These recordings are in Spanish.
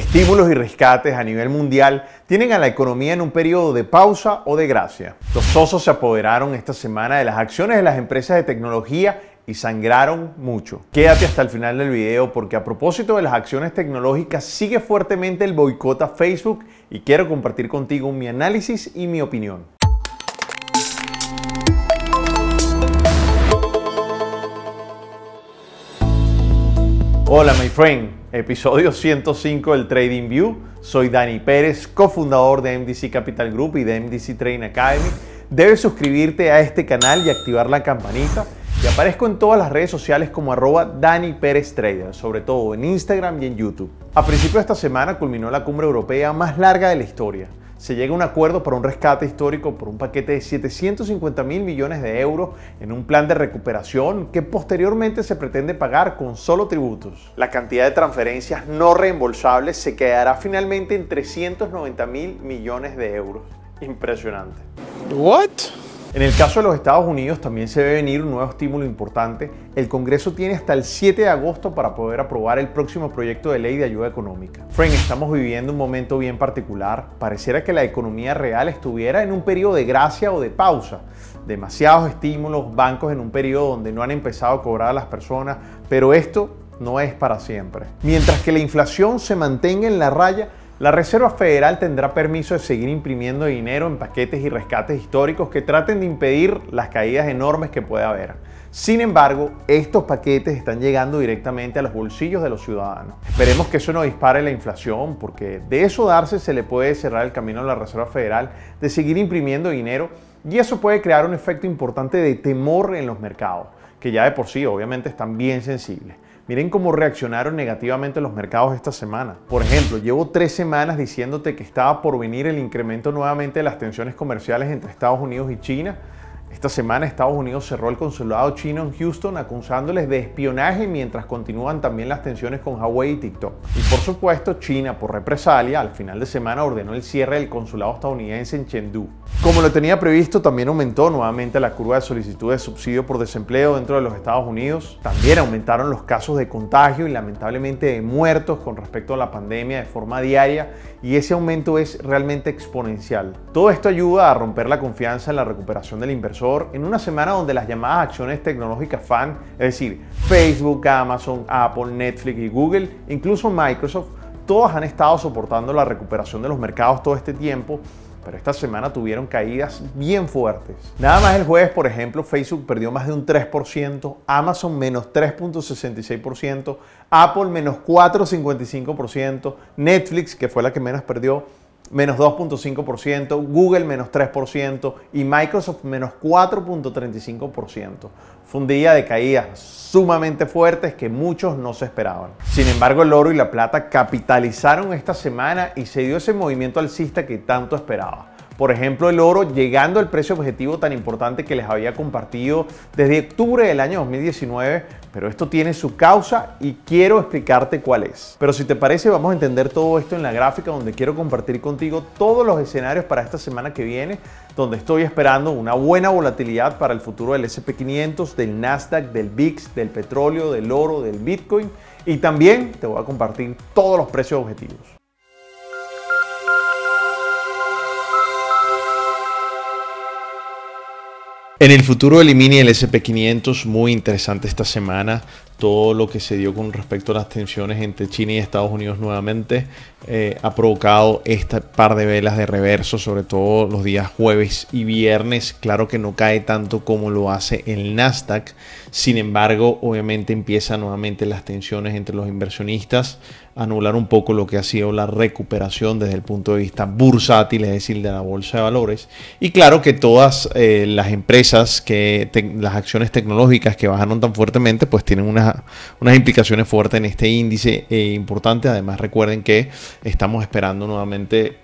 Estímulos y rescates a nivel mundial tienen a la economía en un periodo de pausa o de gracia. Los osos se apoderaron esta semana de las acciones de las empresas de tecnología y sangraron mucho. Quédate hasta el final del video porque a propósito de las acciones tecnológicas sigue fuertemente el boicot a Facebook y quiero compartir contigo mi análisis y mi opinión. Hola my friend, episodio 105 del TradingView. Soy Dani Pérez, cofundador de MDC Capital Group y de MDC Trading Academy. Debes suscribirte a este canal y activar la campanita. Y aparezco en todas las redes sociales como @DaniPérezTrader, sobre todo en Instagram y en YouTube. A principios de esta semana culminó la cumbre europea más larga de la historia. Se llega a un acuerdo para un rescate histórico por un paquete de 750.000 millones de euros en un plan de recuperación que posteriormente se pretende pagar con solo tributos. La cantidad de transferencias no reembolsables se quedará finalmente en 390.000 millones de euros. Impresionante. What? En el caso de los Estados Unidos también se ve venir un nuevo estímulo importante. El Congreso tiene hasta el 7 de agosto para poder aprobar el próximo proyecto de ley de ayuda económica. Frank, estamos viviendo un momento bien particular. Pareciera que la economía real estuviera en un periodo de gracia o de pausa. Demasiados estímulos, bancos en un periodo donde no han empezado a cobrar a las personas, pero esto no es para siempre. Mientras que la inflación se mantenga en la raya, la Reserva Federal tendrá permiso de seguir imprimiendo dinero en paquetes y rescates históricos que traten de impedir las caídas enormes que puede haber. Sin embargo, estos paquetes están llegando directamente a los bolsillos de los ciudadanos. Esperemos que eso no dispare la inflación, porque de eso darse se le puede cerrar el camino a la Reserva Federal de seguir imprimiendo dinero y eso puede crear un efecto importante de temor en los mercados, que ya de por sí obviamente están bien sensibles. Miren cómo reaccionaron negativamente los mercados esta semana. Por ejemplo, llevo 3 semanas diciéndote que estaba por venir el incremento nuevamente de las tensiones comerciales entre Estados Unidos y China. Esta semana Estados Unidos cerró el consulado chino en Houston acusándoles de espionaje mientras continúan también las tensiones con Huawei y TikTok. Y por supuesto, China, por represalia, al final de semana ordenó el cierre del consulado estadounidense en Chengdu. Como lo tenía previsto, también aumentó nuevamente la curva de solicitud de subsidio por desempleo dentro de los Estados Unidos. También aumentaron los casos de contagio y lamentablemente de muertos con respecto a la pandemia de forma diaria y ese aumento es realmente exponencial. Todo esto ayuda a romper la confianza en la recuperación del inversor en una semana donde las llamadas acciones tecnológicas FAN, es decir, Facebook, Amazon, Apple, Netflix y Google, incluso Microsoft, todas han estado soportando la recuperación de los mercados todo este tiempo, pero esta semana tuvieron caídas bien fuertes. Nada más el jueves, por ejemplo, Facebook perdió más de un 3%, Amazon menos 3.66%, Apple menos 4.55%, Netflix, que fue la que menos perdió, menos 2.5%, Google menos 3% y Microsoft menos 4.35%. Fue un día de caídas sumamente fuertes que muchos no se esperaban. Sin embargo, el oro y la plata capitalizaron esta semana y se dio ese movimiento alcista que tanto esperaba. Por ejemplo, el oro llegando al precio objetivo tan importante que les había compartido desde octubre del año 2019, pero esto tiene su causa y quiero explicarte cuál es. Pero si te parece, vamos a entender todo esto en la gráfica donde quiero compartir contigo todos los escenarios para esta semana que viene, donde estoy esperando una buena volatilidad para el futuro del S&P 500, del Nasdaq, del VIX, del petróleo, del oro, del Bitcoin y también te voy a compartir todos los precios objetivos. En el futuro del mini y el S&P 500, muy interesante esta semana, todo lo que se dio con respecto a las tensiones entre China y Estados Unidos nuevamente ha provocado este par de velas de reverso, sobre todo los días jueves y viernes. Claro que no cae tanto como lo hace el Nasdaq, sin embargo, obviamente empiezan nuevamente las tensiones entre los inversionistas, anular un poco lo que ha sido la recuperación desde el punto de vista bursátil, es decir, de la bolsa de valores. Y claro que todas las empresas, las acciones tecnológicas que bajaron tan fuertemente, pues tienen unas implicaciones fuertes en este índice importante. Además, recuerden que estamos esperando nuevamente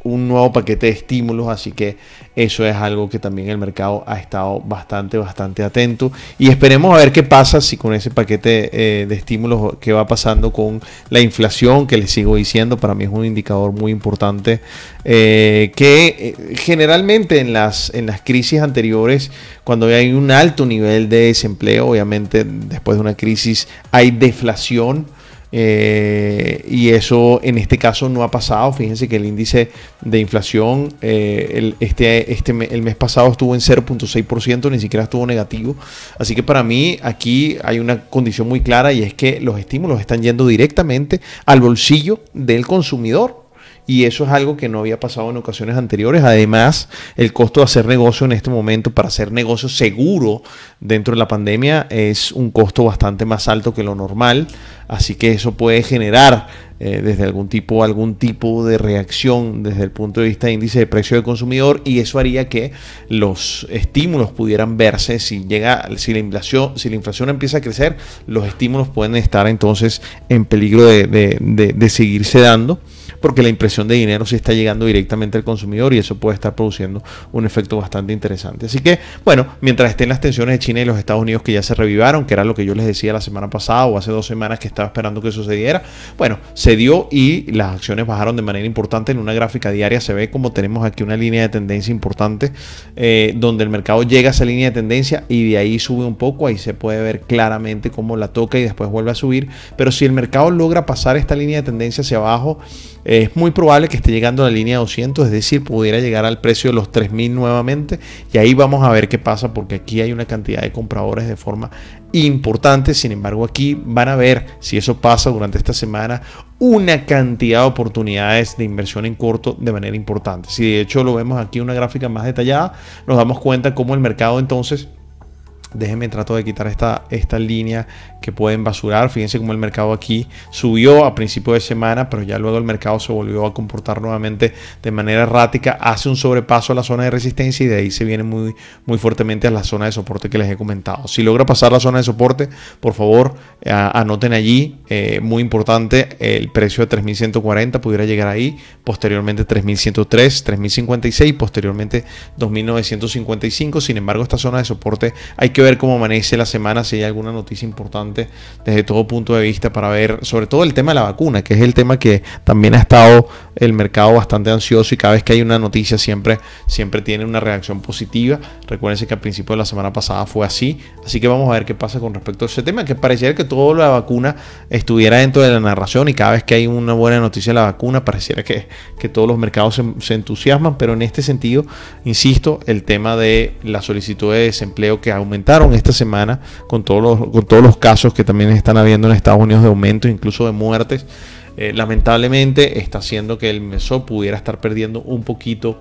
un nuevo paquete de estímulos, así que eso es algo que también el mercado ha estado bastante atento y esperemos a ver qué pasa si con ese paquete de estímulos, qué va pasando con la inflación, que les sigo diciendo, para mí es un indicador muy importante que generalmente en las crisis anteriores, cuando hay un alto nivel de desempleo, obviamente después de una crisis hay deflación. Y eso en este caso no ha pasado. Fíjense que el índice de inflación el mes pasado estuvo en 0.6%, ni siquiera estuvo negativo. Así que para mí aquí hay una condición muy clara, y es que los estímulos están yendo directamente al bolsillo del consumidor. Y eso es algo que no había pasado en ocasiones anteriores. Además, el costo de hacer negocio en este momento, para hacer negocio seguro dentro de la pandemia, es un costo bastante más alto que lo normal. Así que eso puede generar desde algún tipo de reacción desde el punto de vista de índice de precio del consumidor, y eso haría que los estímulos pudieran verse. Si la inflación empieza a crecer, los estímulos pueden estar entonces en peligro de seguirse dando, porque la impresión de dinero sí está llegando directamente al consumidor, y eso puede estar produciendo un efecto bastante interesante. Así que, bueno, mientras estén las tensiones de China y los Estados Unidos, que ya se revivaron, que era lo que yo les decía la semana pasada o hace 2 semanas que estaba esperando que sucediera, bueno, se dio y las acciones bajaron de manera importante. En una gráfica diaria se ve como tenemos aquí una línea de tendencia importante, donde el mercado llega a esa línea de tendencia y de ahí sube un poco. Ahí se puede ver claramente cómo la toca y después vuelve a subir. Pero si el mercado logra pasar esta línea de tendencia hacia abajo, es muy probable que esté llegando a la línea de 200, es decir, pudiera llegar al precio de los 3.000 nuevamente, y ahí vamos a ver qué pasa, porque aquí hay una cantidad de compradores de forma importante. Sin embargo, aquí van a ver, si eso pasa durante esta semana, una cantidad de oportunidades de inversión en corto de manera importante. Si de hecho lo vemos aquí en una gráfica más detallada, nos damos cuenta cómo el mercado entonces... Déjenme trato de quitar esta línea que pueden basurar. Fíjense cómo el mercado aquí subió a principio de semana, pero ya luego el mercado se volvió a comportar nuevamente de manera errática, hace un sobrepaso a la zona de resistencia y de ahí se viene muy fuertemente a la zona de soporte que les he comentado. Si logra pasar la zona de soporte, por favor anoten allí, muy importante, el precio de 3.140 pudiera llegar ahí, posteriormente 3.103, 3.056, posteriormente 2.955. Sin embargo, esta zona de soporte hay que ver cómo amanece la semana, si hay alguna noticia importante desde todo punto de vista, para ver sobre todo el tema de la vacuna, que es el tema que también ha estado el mercado bastante ansioso, y cada vez que hay una noticia siempre tiene una reacción positiva. Recuérdense que al principio de la semana pasada fue así que vamos a ver qué pasa con respecto a ese tema, que pareciera que toda la vacuna estuviera dentro de la narración, y cada vez que hay una buena noticia de la vacuna pareciera que todos los mercados se entusiasman. Pero en este sentido, insisto, el tema de la solicitud de desempleo que aumentaron esta semana con todos los casos que también están habiendo en Estados Unidos de aumento, incluso de muertes, lamentablemente está haciendo que el MESO pudiera estar perdiendo un poquito,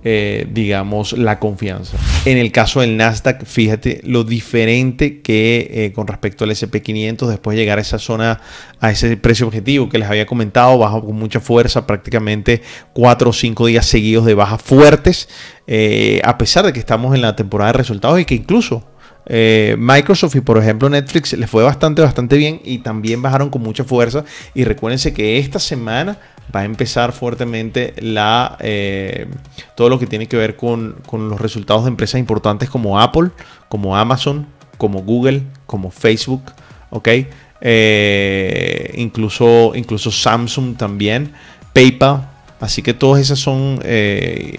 digamos, la confianza. En el caso del Nasdaq, fíjate lo diferente que con respecto al SP500, después de llegar a esa zona, a ese precio objetivo que les había comentado, bajó con mucha fuerza, prácticamente 4 o 5 días seguidos de bajas fuertes, a pesar de que estamos en la temporada de resultados, y que incluso Microsoft y por ejemplo Netflix les fue bastante bien, y también bajaron con mucha fuerza. Y recuérdense que esta semana va a empezar fuertemente todo lo que tiene que ver con los resultados de empresas importantes como Apple, como Amazon, como Google, como Facebook, ¿ok? Incluso Samsung también, PayPal. Así que todas esas son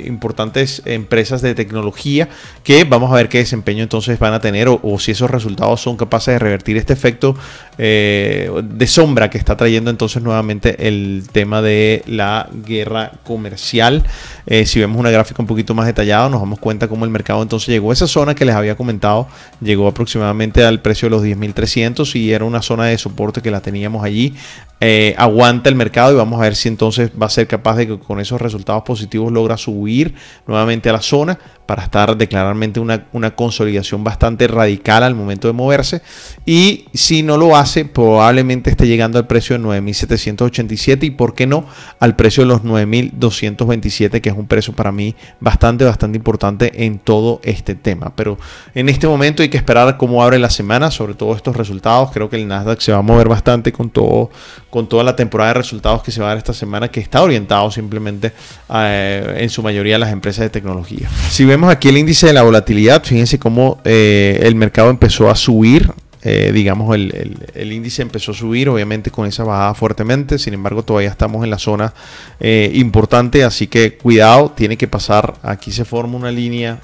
importantes empresas de tecnología que vamos a ver qué desempeño entonces van a tener, o si esos resultados son capaces de revertir este efecto de sombra que está trayendo entonces nuevamente el tema de la guerra comercial. Si vemos una gráfica un poquito más detallada, nos damos cuenta cómo el mercado entonces llegó a esa zona que les había comentado, llegó aproximadamente al precio de los 10.300 y era una zona de soporte que la teníamos allí. Aguanta el mercado y vamos a ver si entonces va a ser capaz de que con esos resultados positivos logra subir nuevamente a la zona para estar claramente una consolidación bastante radical al momento de moverse. Y si no lo hace, probablemente esté llegando al precio de 9.787 y por qué no al precio de los 9.227, que es un precio para mí bastante importante en todo este tema. Pero en este momento hay que esperar cómo abre la semana, sobre todo estos resultados. Creo que el Nasdaq se va a mover bastante con toda la temporada de resultados que se va a dar esta semana, que está orientado simplemente en su mayoría a las empresas de tecnología. Si vemos aquí el índice de la volatilidad, fíjense cómo el mercado empezó a subir. Digamos el índice empezó a subir, obviamente con esa bajada fuertemente. Sin embargo, todavía estamos en la zona importante, así que cuidado, tiene que pasar. Aquí se forma una línea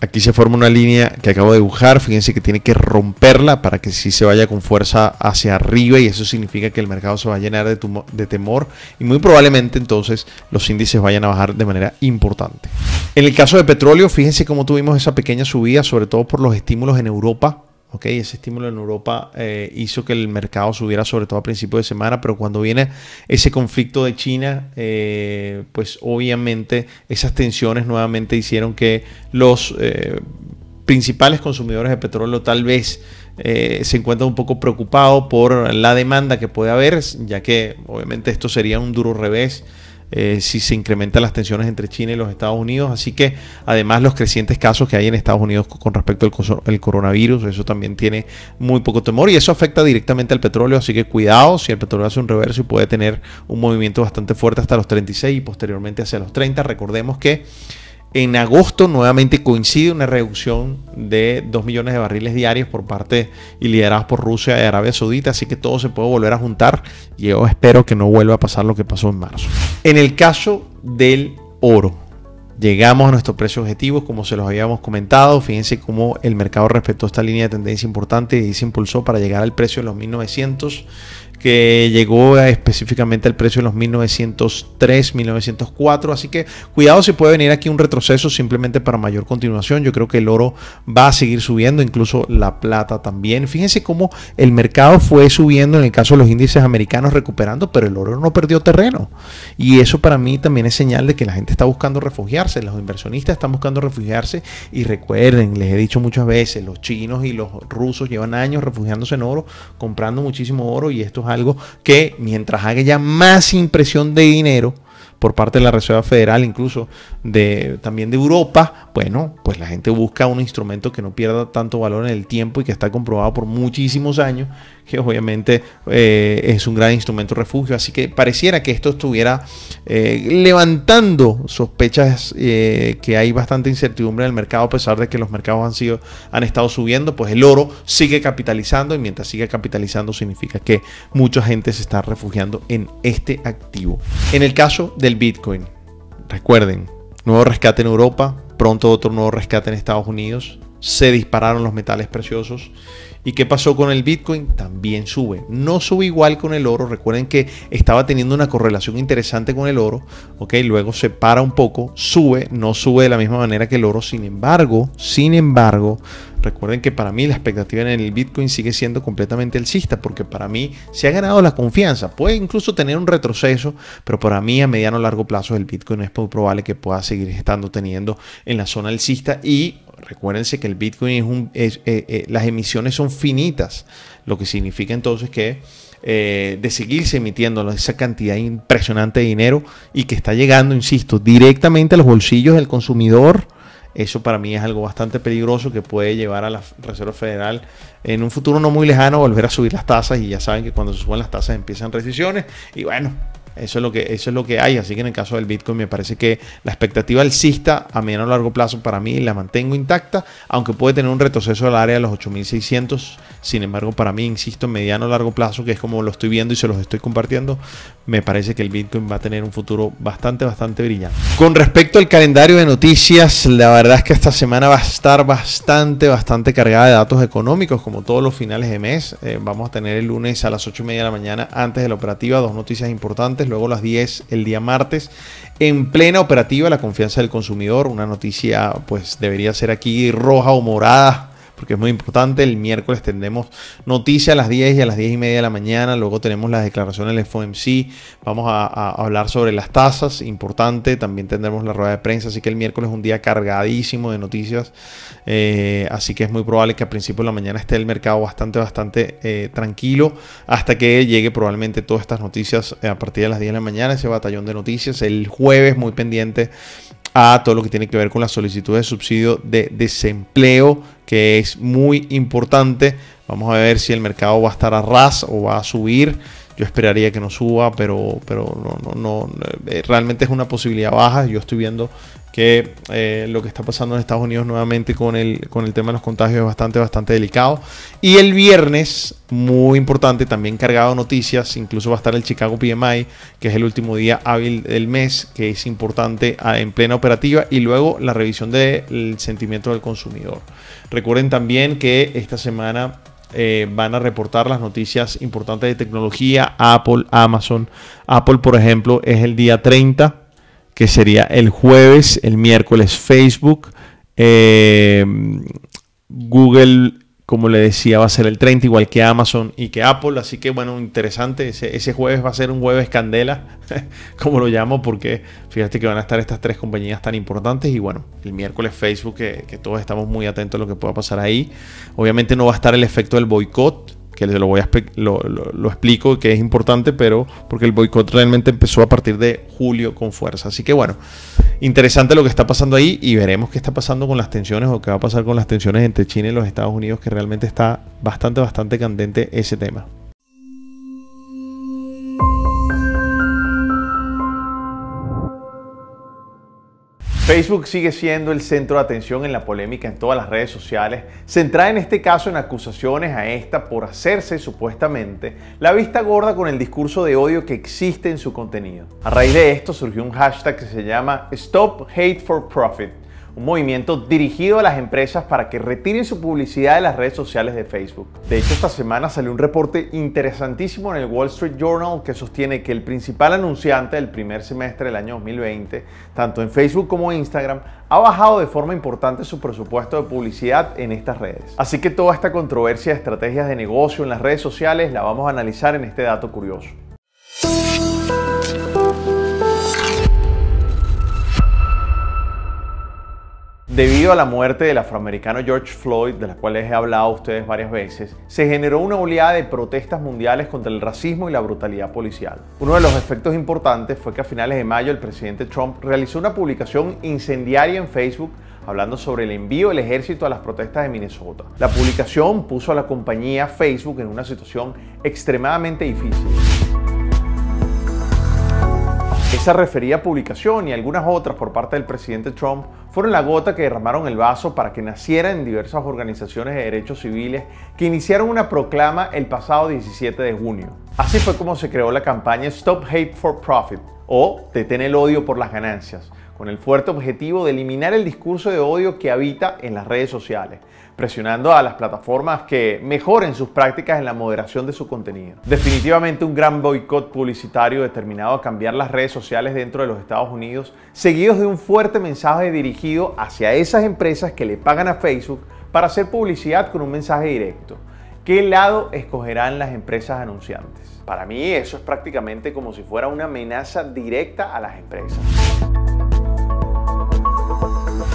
Aquí se forma una línea que acabo de dibujar. Fíjense que tiene que romperla para que sí se vaya con fuerza hacia arriba, y eso significa que el mercado se va a llenar de temor y muy probablemente entonces los índices vayan a bajar de manera importante. En el caso de petróleo, fíjense cómo tuvimos esa pequeña subida, sobre todo por los estímulos en Europa. Okay, ese estímulo en Europa hizo que el mercado subiera, sobre todo a principios de semana, pero cuando viene ese conflicto de China, pues obviamente esas tensiones nuevamente hicieron que los principales consumidores de petróleo tal vez se encuentran un poco preocupados por la demanda que puede haber, ya que obviamente esto sería un duro revés si se incrementan las tensiones entre China y los Estados Unidos. Así que además los crecientes casos que hay en Estados Unidos con respecto al coronavirus, eso también tiene muy poco temor y eso afecta directamente al petróleo. Así que cuidado, si el petróleo hace un reverso y puede tener un movimiento bastante fuerte hasta los 36 y posteriormente hacia los 30. Recordemos que en agosto nuevamente coincide una reducción de 2 millones de barriles diarios por parte y liderados por Rusia y Arabia Saudita, así que todo se puede volver a juntar y yo espero que no vuelva a pasar lo que pasó en marzo. En el caso del oro, llegamos a nuestro precio objetivo, como se los habíamos comentado. Fíjense cómo el mercado respetó esta línea de tendencia importante y se impulsó para llegar al precio de los 1900, que llegó específicamente al precio de los 1903, 1904. Así que cuidado si puede venir aquí un retroceso simplemente para mayor continuación. Yo creo que el oro va a seguir subiendo, incluso la plata también. Fíjense cómo el mercado fue subiendo en el caso de los índices americanos, recuperando, pero el oro no perdió terreno. Y eso para mí también es señal de que la gente está buscando refugiarse, los inversionistas están buscando refugiarse. Y recuerden, les he dicho muchas veces, los chinos y los rusos llevan años refugiándose en oro, comprando muchísimo oro, y esto es algo que mientras haya más impresión de dinero por parte de la Reserva Federal, incluso también de Europa, bueno, pues la gente busca un instrumento que no pierda tanto valor en el tiempo y que está comprobado por muchísimos años, que obviamente es un gran instrumento de refugio. Así que pareciera que esto estuviera levantando sospechas que hay bastante incertidumbre en el mercado, a pesar de que los mercados han estado subiendo. Pues el oro sigue capitalizando, y mientras siga capitalizando significa que mucha gente se está refugiando en este activo. En el caso del Bitcoin, recuerden, nuevo rescate en Europa, pronto otro nuevo rescate en Estados Unidos. Se dispararon los metales preciosos. ¿Y qué pasó con el Bitcoin? También sube. No sube igual con el oro. Recuerden que estaba teniendo una correlación interesante con el oro. ¿Ok? Luego se para un poco, sube, no sube de la misma manera que el oro. Sin embargo, recuerden que para mí la expectativa en el Bitcoin sigue siendo completamente alcista, porque para mí se ha ganado la confianza. Puede incluso tener un retroceso, pero para mí a mediano o largo plazo el Bitcoin es muy probable que pueda seguir estando teniendo en la zona alcista. Y recuérdense que el Bitcoin las emisiones son finitas, lo que significa entonces que de seguirse emitiendo esa cantidad impresionante de dinero y que está llegando, insisto, directamente a los bolsillos del consumidor, eso para mí es algo bastante peligroso que puede llevar a la Reserva Federal en un futuro no muy lejano a volver a subir las tasas, y ya saben que cuando se suben las tasas empiezan recesiones y bueno, eso es lo que hay. Así que en el caso del Bitcoin me parece que la expectativa alcista a mediano o largo plazo para mí la mantengo intacta, aunque puede tener un retroceso al área de los 8600. Sin embargo, para mí, insisto, en mediano o largo plazo, que es como lo estoy viendo y se los estoy compartiendo, me parece que el Bitcoin va a tener un futuro bastante brillante. Con respecto al calendario de noticias, la verdad es que esta semana va a estar bastante cargada de datos económicos, como todos los finales de mes. Vamos a tener el lunes a las 8:30 de la mañana, antes de la operativa, 2 noticias importantes. Luego a las 10 el día martes, en plena operativa, la confianza del consumidor. Una noticia pues debería ser aquí roja o morada, porque es muy importante. El miércoles tendremos noticia a las 10 y a las 10:30 de la mañana. Luego tenemos las declaraciones del FOMC. Vamos a hablar sobre las tasas, importante. También tendremos la rueda de prensa. Así que el miércoles es un día cargadísimo de noticias. Así que es muy probable que a principios de la mañana esté el mercado bastante tranquilo, hasta que llegue probablemente todas estas noticias a partir de las 10 de la mañana, ese batallón de noticias. El jueves muy pendiente a todo lo que tiene que ver con la solicitud de subsidio de desempleo, que es muy importante. Vamos a ver si el mercado va a estar a ras o va a subir. Yo esperaría que no suba, pero realmente es una posibilidad baja. Yo estoy viendo que lo que está pasando en Estados Unidos nuevamente con el tema de los contagios es bastante delicado. Y el viernes, muy importante, también cargado de noticias, incluso va a estar el Chicago PMI, que es el último día hábil del mes, que es importante en plena operativa, y luego la revisión del sentimiento del consumidor. Recuerden también que esta semana van a reportar las noticias importantes de tecnología, Apple, Amazon. Apple, por ejemplo, es el día 30, que sería el jueves. El miércoles Facebook. Google, como le decía, va a ser el 30, igual que Amazon y que Apple. Así que, bueno, interesante. Ese jueves va a ser un jueves candela, como lo llamo, porque fíjate que van a estar estas tres compañías tan importantes. Y bueno, el miércoles Facebook, que todos estamos muy atentos a lo que pueda pasar ahí. Obviamente no va a estar el efecto del boicot, que lo explico, que es importante, pero porque el boicot realmente empezó a partir de julio con fuerza. Así que bueno, interesante lo que está pasando ahí, y veremos qué está pasando con las tensiones, o qué va a pasar con las tensiones entre China y los Estados Unidos, que realmente está bastante candente ese tema. Facebook sigue siendo el centro de atención en la polémica en todas las redes sociales, centrada en este caso en acusaciones a esta por hacerse, supuestamente, la vista gorda con el discurso de odio que existe en su contenido. A raíz de esto surgió un hashtag que se llama Stop Hate for Profit, un movimiento dirigido a las empresas para que retiren su publicidad de las redes sociales de Facebook. De hecho, esta semana salió un reporte interesantísimo en el Wall Street Journal que sostiene que el principal anunciante del primer semestre del año 2020, tanto en Facebook como en Instagram, ha bajado de forma importante su presupuesto de publicidad en estas redes. Así que toda esta controversia de estrategias de negocio en las redes sociales la vamos a analizar en este dato curioso. Debido a la muerte del afroamericano George Floyd, de la cual les he hablado a ustedes varias veces, se generó una oleada de protestas mundiales contra el racismo y la brutalidad policial. Uno de los efectos importantes fue que a finales de mayo el presidente Trump realizó una publicación incendiaria en Facebook hablando sobre el envío del ejército a las protestas de Minnesota. La publicación puso a la compañía Facebook en una situación extremadamente difícil. Esa referida publicación y algunas otras por parte del presidente Trump fueron la gota que derramaron el vaso para que nacieran en diversas organizaciones de derechos civiles que iniciaron una proclama el pasado 17 de junio. Así fue como se creó la campaña Stop Hate for Profit, o Detén el odio por las ganancias, con el fuerte objetivo de eliminar el discurso de odio que habita en las redes sociales, presionando a las plataformas que mejoren sus prácticas en la moderación de su contenido. Definitivamente un gran boicot publicitario determinado a cambiar las redes sociales dentro de los Estados Unidos, seguidos de un fuerte mensaje dirigido hacia esas empresas que le pagan a Facebook para hacer publicidad con un mensaje directo. ¿Qué lado escogerán las empresas anunciantes? Para mí eso es prácticamente como si fuera una amenaza directa a las empresas.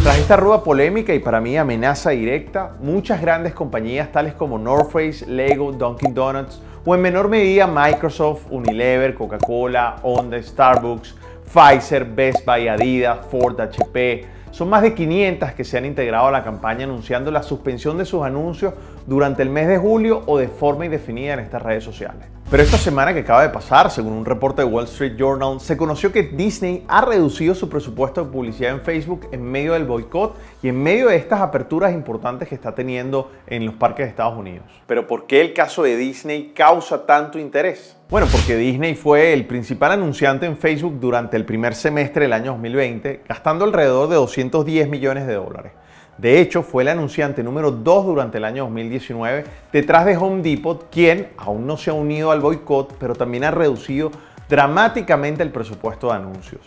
Tras esta ruda polémica y para mí amenaza directa, muchas grandes compañías tales como North Face, Lego, Dunkin' Donuts o en menor medida Microsoft, Unilever, Coca-Cola, Honda, Starbucks, Pfizer, Best Buy, Adidas, Ford, HP, son más de 500 que se han integrado a la campaña anunciando la suspensión de sus anuncios durante el mes de julio o de forma indefinida en estas redes sociales. Pero esta semana que acaba de pasar, según un reporte de Wall Street Journal, se conoció que Disney ha reducido su presupuesto de publicidad en Facebook en medio del boicot y en medio de estas aperturas importantes que está teniendo en los parques de Estados Unidos. Pero ¿por qué el caso de Disney causa tanto interés? Bueno, porque Disney fue el principal anunciante en Facebook durante el primer semestre del año 2020, gastando alrededor de 210 millones de dólares. De hecho, fue el anunciante número 2 durante el año 2019, detrás de Home Depot, quien aún no se ha unido al boicot, pero también ha reducido dramáticamente el presupuesto de anuncios.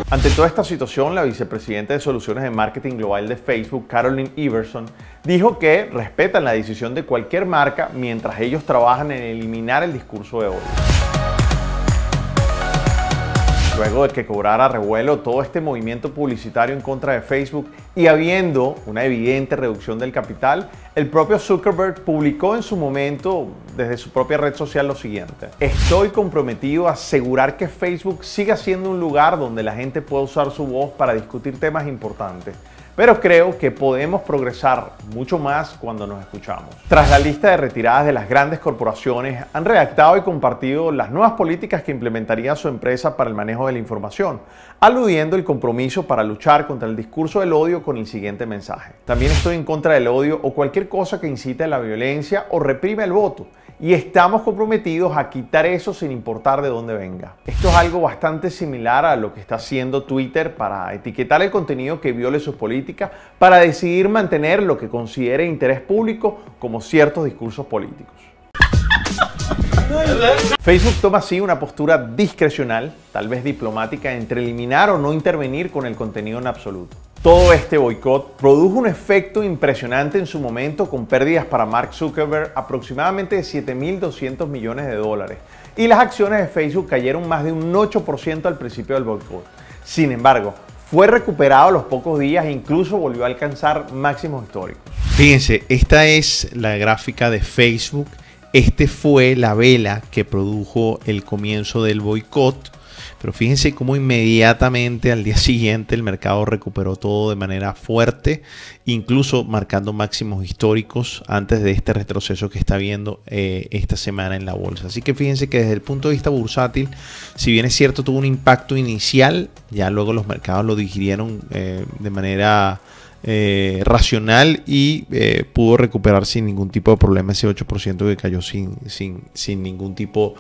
Ante toda esta situación, la vicepresidenta de Soluciones de Marketing Global de Facebook, Caroline Iverson, dijo que respetan la decisión de cualquier marca mientras ellos trabajan en eliminar el discurso de odio. Luego de que cobrara revuelo todo este movimiento publicitario en contra de Facebook y habiendo una evidente reducción del capital, el propio Zuckerberg publicó en su momento desde su propia red social lo siguiente: estoy comprometido a asegurar que Facebook siga siendo un lugar donde la gente pueda usar su voz para discutir temas importantes, pero creo que podemos progresar mucho más cuando nos escuchamos. Tras la lista de retiradas de las grandes corporaciones, han redactado y compartido las nuevas políticas que implementaría su empresa para el manejo de la información, aludiendo el compromiso para luchar contra el discurso del odio con el siguiente mensaje: también estoy en contra del odio o cualquier cosa que incite a la violencia o reprime el voto, y estamos comprometidos a quitar eso sin importar de dónde venga. Esto es algo bastante similar a lo que está haciendo Twitter para etiquetar el contenido que viole sus políticas, para decidir mantener lo que considere interés público, como ciertos discursos políticos. Facebook toma así una postura discrecional, tal vez diplomática, entre eliminar o no intervenir con el contenido en absoluto. Todo este boicot produjo un efecto impresionante en su momento, con pérdidas para Mark Zuckerberg aproximadamente de 7.200 millones de dólares, y las acciones de Facebook cayeron más de un 8% al principio del boicot. Sin embargo, fue recuperado a los pocos días e incluso volvió a alcanzar máximos históricos. Fíjense, esta es la gráfica de Facebook. Este fue la vela que produjo el comienzo del boicot. Pero fíjense cómo inmediatamente al día siguiente el mercado recuperó todo de manera fuerte, incluso marcando máximos históricos antes de este retroceso que está viendo esta semana en la bolsa. Así que fíjense que desde el punto de vista bursátil, si bien es cierto tuvo un impacto inicial, ya luego los mercados lo digirieron de manera racional y pudo recuperar sin ningún tipo de problema ese 8% que cayó sin ningún tipo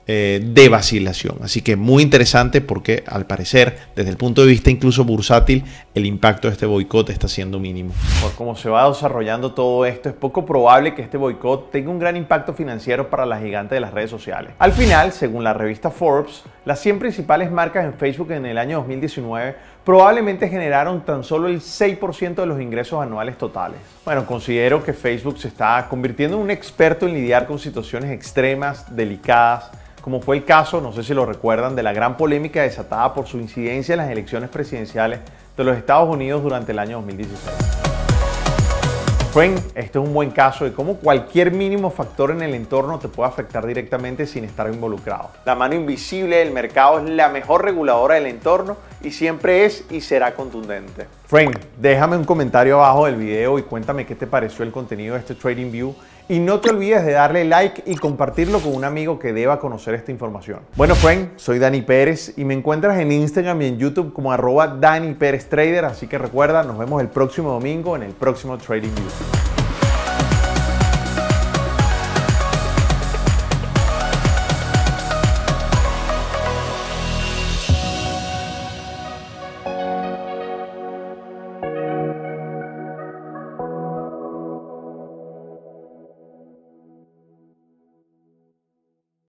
de vacilación. Así que muy interesante, porque al parecer desde el punto de vista incluso bursátil el impacto de este boicot está siendo mínimo. Por cómo se va desarrollando todo esto, es poco probable que este boicot tenga un gran impacto financiero para la gigante de las redes sociales. Al final, según la revista Forbes, las 100 principales marcas en Facebook en el año 2019 probablemente generaron tan solo el 6% de los ingresos anuales totales. Bueno, considero que Facebook se está convirtiendo en un experto en lidiar con situaciones extremas, delicadas, como fue el caso, no sé si lo recuerdan, de la gran polémica desatada por su incidencia en las elecciones presidenciales de los Estados Unidos durante el año 2016. Friend, este es un buen caso de cómo cualquier mínimo factor en el entorno te puede afectar directamente sin estar involucrado. La mano invisible del mercado es la mejor reguladora del entorno y siempre es y será contundente. Friend, déjame un comentario abajo del video y cuéntame qué te pareció el contenido de este TradingView. Y no te olvides de darle like y compartirlo con un amigo que deba conocer esta información. Bueno, friend, soy Dani Pérez y me encuentras en Instagram y en YouTube como @DaniPérezTrader. Así que recuerda, nos vemos el próximo domingo en el próximo TradingView.